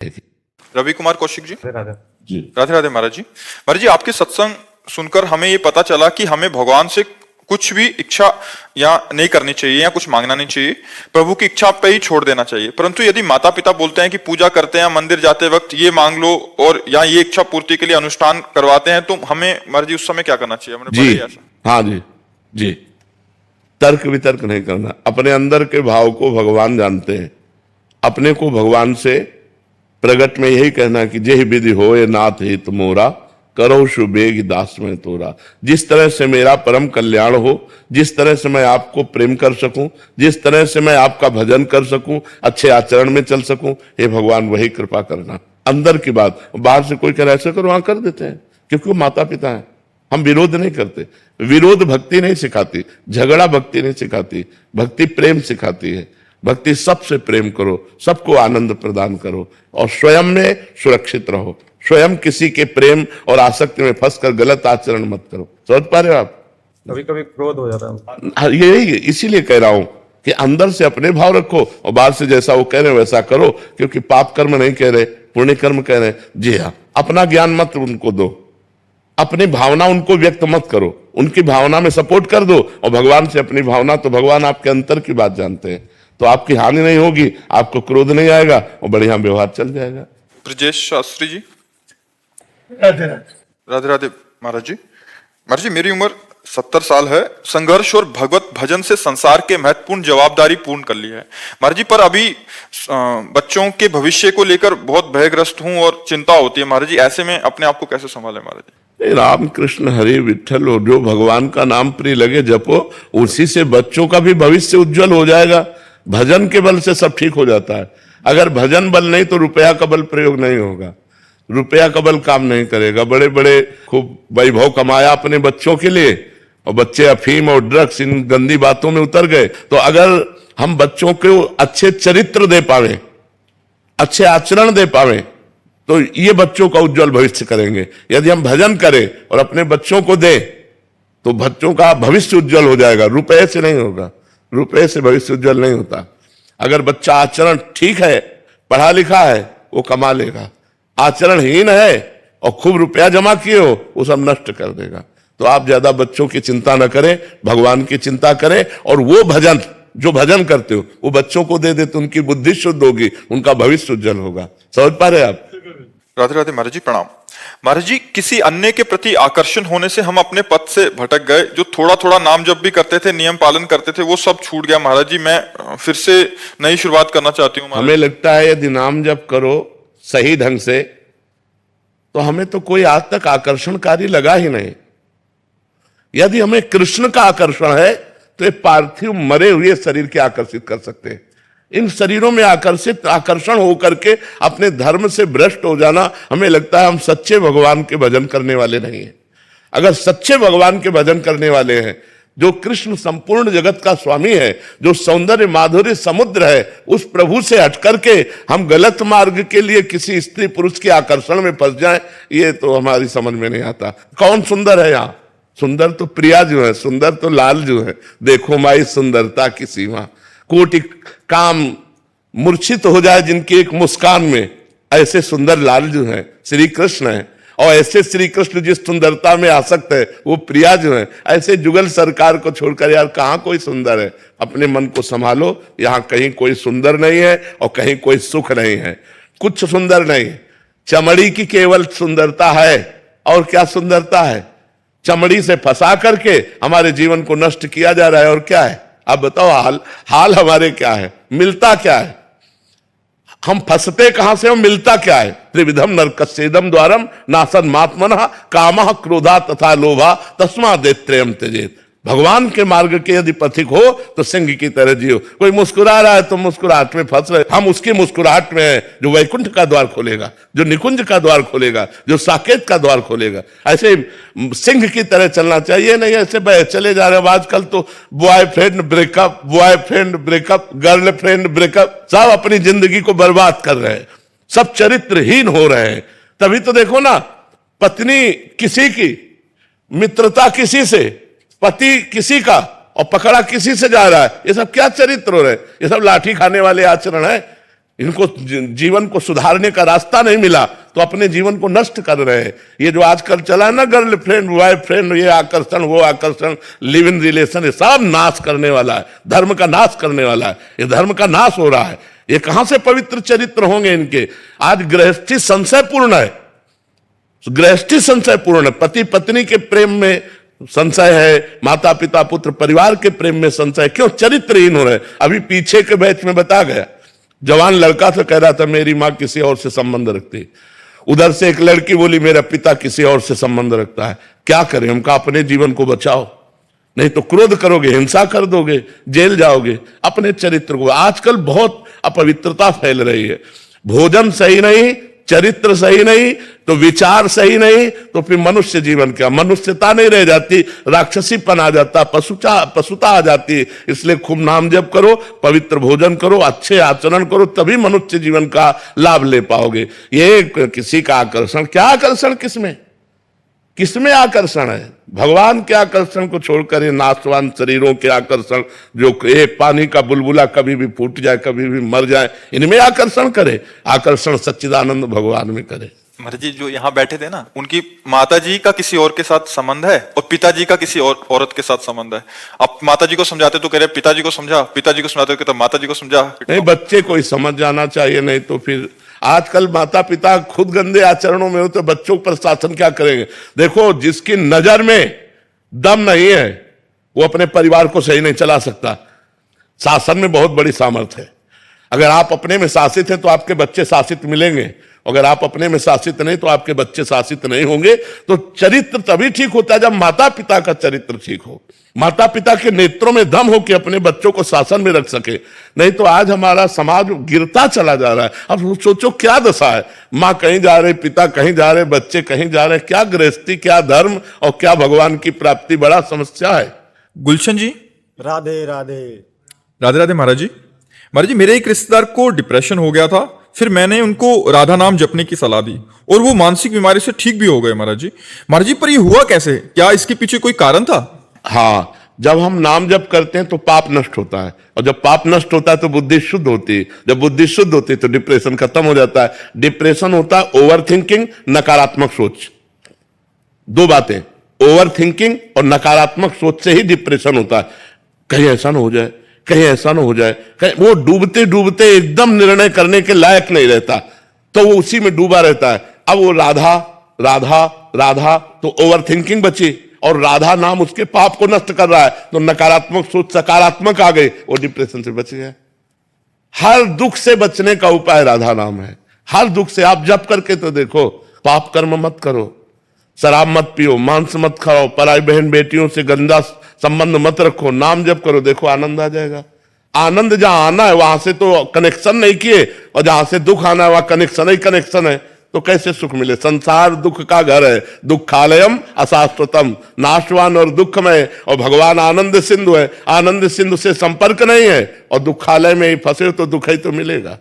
रवि कुमार कौशिक जी। राधे जी राधे राधे महाराज जी। महाराज जी, आपके सत्संग सुनकर हमें ये पता चला कि हमें भगवान से कुछ भी इच्छा या नहीं करनी चाहिए या कुछ मांगना नहीं चाहिए, प्रभु की इच्छा पे ही छोड़ देना चाहिए। परंतु यदि माता पिता बोलते हैं कि पूजा करते हैं, मंदिर जाते वक्त ये मांग लो और या ये इच्छा पूर्ति के लिए अनुष्ठान करवाते हैं, तो हमें महाराज जी उस समय क्या करना चाहिए? हमने जी पढ़ा है ऐसा। हाँ जी जी, तर्क वितर्क नहीं करना। अपने अंदर के भाव को भगवान जानते हैं। अपने को भगवान से प्रगट में यही कहना कि जेहि विधि होए नाथ हित मोरा, करो शुभेग दास में तोरा। जिस तरह से मेरा परम कल्याण हो, जिस तरह से मैं आपको प्रेम कर सकूं, जिस तरह से मैं आपका भजन कर सकूं, अच्छे आचरण में चल सकूं, हे भगवान वही कृपा करना। अंदर की बात, बाहर से कोई करे ऐसे करो, वहां कर देते हैं क्योंकि वो माता पिता है। हम विरोध नहीं करते। विरोध भक्ति नहीं सिखाती, झगड़ा भक्ति नहीं सिखाती, भक्ति प्रेम सिखाती है। भक्ति सबसे प्रेम करो, सबको आनंद प्रदान करो और स्वयं में सुरक्षित रहो। स्वयं किसी के प्रेम और आसक्ति में फंसकर गलत आचरण मत करो। समझ पा रहे हो आप? कभी कभी क्रोध हो जाता है। हाँ, यही इसीलिए कह रहा हूं कि अंदर से अपने भाव रखो और बाहर से जैसा वो कह रहे हैं वैसा करो, क्योंकि पाप कर्म नहीं कह रहे, पुण्य कर्म कह रहे हैं। जी हाँ, अपना ज्ञान मत उनको दो, अपनी भावना उनको व्यक्त मत करो, उनकी भावना में सपोर्ट कर दो और भगवान से अपनी भावना। तो भगवान आपके अंतर की बात जानते हैं, तो आपकी हानि नहीं होगी, आपको क्रोध नहीं आएगा और बढ़िया व्यवहार चल जाएगा। ब्रजेश शास्त्री जी। राधे राधे। राधे राधे महाराज जी। महाराज जी, मेरी उम्र 70 साल है। संघर्ष और भगवत भजन से संसार के महत्वपूर्ण जवाबदारी पूर्ण कर ली है महाराज जी, पर अभी बच्चों के भविष्य को लेकर बहुत भयग्रस्त हूं और चिंता होती है महाराज जी। ऐसे में अपने आप को कैसे संभाले महाराज जी? राम कृष्ण हरि विठ्ठल हो, जो भगवान का नाम प्रिय लगे जपो, उसी से बच्चों का भी भविष्य उज्जवल हो जाएगा। भजन के बल से सब ठीक हो जाता है। अगर भजन बल नहीं तो रुपया का बल प्रयोग नहीं होगा, रुपया का बल काम नहीं करेगा। बड़े बड़े खूब वैभव कमाया अपने बच्चों के लिए और बच्चे अफीम और ड्रग्स इन गंदी बातों में उतर गए। तो अगर हम बच्चों को अच्छे चरित्र दे पावे, अच्छे आचरण दे पावे, तो ये बच्चों का उज्जवल भविष्य करेंगे। यदि हम भजन करें और अपने बच्चों को दें तो बच्चों का भविष्य उज्जवल हो जाएगा। रुपए से नहीं होगा, रुपए से भविष्य उज्जवल नहीं होता। अगर बच्चा आचरण ठीक है, पढ़ा लिखा है, वो कमा लेगा। आचरणहीन है और खूब रुपया जमा किए हो, वो सब नष्ट कर देगा। तो आप ज्यादा बच्चों की चिंता न करें, भगवान की चिंता करें और वो भजन जो भजन करते हो वो बच्चों को दे देते, उनकी बुद्धि शुद्ध होगी, उनका भविष्य उज्जवल होगा। समझ पा रहे आप? राधे राधे महाराज जी, प्रणाम। महाराज जी, किसी अन्य के प्रति आकर्षण होने से हम अपने पथ से भटक गए। जो थोड़ा थोड़ा नाम जप भी करते थे, नियम पालन करते थे, वो सब छूट गया महाराज जी। मैं फिर से नई शुरुआत करना चाहती हूँ। हमें लगता है यदि नाम जप करो सही ढंग से तो हमें तो कोई आज तक आकर्षणकारी लगा ही नहीं। यदि हमें कृष्ण का आकर्षण है तो ये पार्थिव मरे हुए शरीर के आकर्षित कर सकते हैं। इन शरीरों में आकर्षण होकर के अपने धर्म से भ्रष्ट हो जाना, हमें लगता है हम सच्चे भगवान के भजन करने वाले नहीं हैं। अगर सच्चे भगवान के भजन करने वाले हैं, जो कृष्ण संपूर्ण जगत का स्वामी है, जो सौंदर्य माधुर्य समुद्र है, उस प्रभु से हट करके हम गलत मार्ग के लिए किसी स्त्री पुरुष के आकर्षण में फंस जाएं, ये तो हमारी समझ में नहीं आता। कौन सुंदर है यहाँ? सुंदर तो प्रिया जो है, सुंदर तो लाल जो है। देखो माई सुंदरता की सीमा, कोटि काम मूर्छित हो जाए जिनकी एक मुस्कान में, ऐसे सुंदर लाल जो है श्री कृष्ण है। और ऐसे श्री कृष्ण जिस सुंदरता में आसक्त है वो प्रिया जो है। ऐसे जुगल सरकार को छोड़कर यार कहाँ कोई सुंदर है? अपने मन को संभालो, यहाँ कहीं कोई सुंदर नहीं है और कहीं कोई सुख नहीं है। कुछ सुंदर नहीं, चमड़ी की केवल सुंदरता है। और क्या सुंदरता है? चमड़ी से फंसा करके हमारे जीवन को नष्ट किया जा रहा है। और क्या है आप बताओ? हाल हमारे क्या है? मिलता क्या है? हम फंसते कहां से, हम मिलता क्या है? त्रिविधम नरकस्येदम द्वारम नासन मात्मनः कामः क्रोधा तथा लोभा तस्मादेत्रयम् त्यजेत्। भगवान के मार्ग के यदि पथिक हो तो सिंह की तरह जियो। कोई मुस्कुरा रहा है तो मुस्कुराहट में फंस रहे, हम उसकी मुस्कुराहट में हैं जो वैकुंठ का द्वार खोलेगा, जो निकुंज का द्वार खोलेगा, जो साकेत का द्वार खोलेगा। ऐसे सिंह की तरह चलना चाहिए, नहीं ऐसे चले जा रहे हैं। आजकल तो boyfriend breakup, boyfriend breakup, girlfriend breakup, सब अपनी जिंदगी को बर्बाद कर रहे हैं, सब चरित्रहीन हो रहे हैं। तभी तो देखो ना, पत्नी किसी की, मित्रता किसी से, पति किसी का और पकड़ा किसी से जा रहा है। ये सब क्या चरित्र हो रहे हैं? ये सब लाठी खाने वाले आचरण है। इनको जीवन को सुधारने का रास्ता नहीं मिला तो अपने जीवन को नष्ट कर रहे हैं। ये जो आजकल चला है ना, गर्लफ्रेंड बॉयफ्रेंड, ये आकर्षण वो आकर्षण, लिव इन रिलेशन, ये सब नाश करने वाला है, धर्म का नाश करने वाला है। ये धर्म का नाश हो रहा है। ये कहां से पवित्र चरित्र होंगे इनके? आज गृहस्थी संशयपूर्ण है, गृहस्थी संशयपूर्ण है। पति पत्नी के प्रेम में संशय है, माता पिता पुत्र परिवार के प्रेम में संशय। क्यों? चरित्रहीन हो रहे। अभी पीछे के बैच में बता गया, जवान लड़का से कह रहा था मेरी मां किसी और से संबंध रखती, उधर से एक लड़की बोली मेरा पिता किसी और से संबंध रखता है। क्या करें? हम कहा अपने जीवन को बचाओ, नहीं तो क्रोध करोगे, हिंसा कर दोगे, जेल जाओगे। अपने चरित्र को, आजकल बहुत अपवित्रता फैल रही है। भोजन सही नहीं, चरित्र सही नहीं, तो विचार सही नहीं, तो फिर मनुष्य जीवन क्या? मनुष्यता नहीं रह जाती, राक्षसीपन आ जाता, पशुता आ जाती। इसलिए खूब नाम जप करो, पवित्र भोजन करो, अच्छे आचरण करो, तभी मनुष्य जीवन का लाभ ले पाओगे। ये किसी का आकर्षण, क्या आकर्षण? किसमें किसमें आकर्षण है? भगवान के आकर्षण को छोड़कर ये नाशवान शरीरों के आकर्षण, जो एक पानी का बुलबुला कभी भी फूट जाए, कभी भी मर जाए, इनमें आकर्षण करे। आकर्षण सच्चिदानंद भगवान में करे। महाराज जी जो यहाँ बैठे थे ना, उनकी माता जी का किसी और के साथ संबंध है और पिताजी का किसी और औरत के साथ संबंध है। आप माता जी को समझाते तो कह रहे पिताजी को समझा, पिताजी को समझाते तो माता जी को समझा। नहीं, बच्चे को ही समझ जाना चाहिए, नहीं तो फिर आजकल माता पिता खुद गंदे आचरणों में हो तो बच्चों पर शासन क्या करेंगे? देखो, जिसकी नजर में दम नहीं है वो अपने परिवार को सही नहीं चला सकता। शासन में बहुत बड़ी सामर्थ्य है। अगर आप अपने में शासित हैं तो आपके बच्चे शासित मिलेंगे, अगर आप अपने में शासित नहीं तो आपके बच्चे शासित नहीं होंगे। तो चरित्र तभी ठीक होता है जब माता पिता का चरित्र ठीक हो, माता पिता के नेत्रों में दम हो कि अपने बच्चों को शासन में रख सके। नहीं तो आज हमारा समाज गिरता चला जा रहा है। अब सोचो क्या दशा है, माँ कहीं जा रहे, पिता कहीं जा रहे, बच्चे कहीं जा रहे। क्या गृहस्थी, क्या धर्म और क्या भगवान की प्राप्ति, बड़ा समस्या है। गुलशन जी, राधे राधे। राधे राधे महाराज जी। महाराज जी, मेरे एक रिश्तेदार को डिप्रेशन हो गया था, फिर मैंने उनको राधा नाम जपने की सलाह दी और वो मानसिक बीमारी से ठीक भी हो गए। महाराज जी पर ये हुआ कैसे? क्या इसके पीछे कोई कारण था? हाँ, जब हम नाम जप करते हैं तो पाप नष्ट होता है, और जब पाप नष्ट होता है तो बुद्धि शुद्ध होती है। जब बुद्धि शुद्ध होती है तो डिप्रेशन खत्म हो जाता है। डिप्रेशन होता है ओवर थिंकिंग, नकारात्मक सोच। दो बातें, ओवर थिंकिंग और नकारात्मक सोच से ही डिप्रेशन होता है। कहीं ऐसा ना हो जाए, कहीं ऐसा ना हो जाए, कहीं वो डूबते डूबते एकदम निर्णय करने के लायक नहीं रहता, तो वो उसी में डूबा रहता है। अब वो राधा राधा राधा तो ओवर थिंकिंग बची, और राधा नाम उसके पाप को नष्ट कर रहा है, तो नकारात्मक सोच सकारात्मक आ गई, वो डिप्रेशन से बच गया। हर दुख से बचने का उपाय राधा नाम है। हर दुख से आप जप करके तो देखो। पाप कर्म मत करो, शराब मत पियो, मांस मत खाओ, पराई बहन बेटियों से गंदा संबंध मत रखो, नाम जप करो, देखो आनंद आ जाएगा। आनंद जहां आना है वहां से तो कनेक्शन नहीं किए, और जहां से दुख आना है वहां कनेक्शन ही कनेक्शन है, तो कैसे सुख मिले? संसार दुख का घर है, दुखालयम अशाश्वतम, नाशवान और दुखमय। और भगवान आनंद सिंधु है, आनंद सिंधु से संपर्क नहीं है और दुखालय में ही फंसे तो दुख ही तो मिलेगा।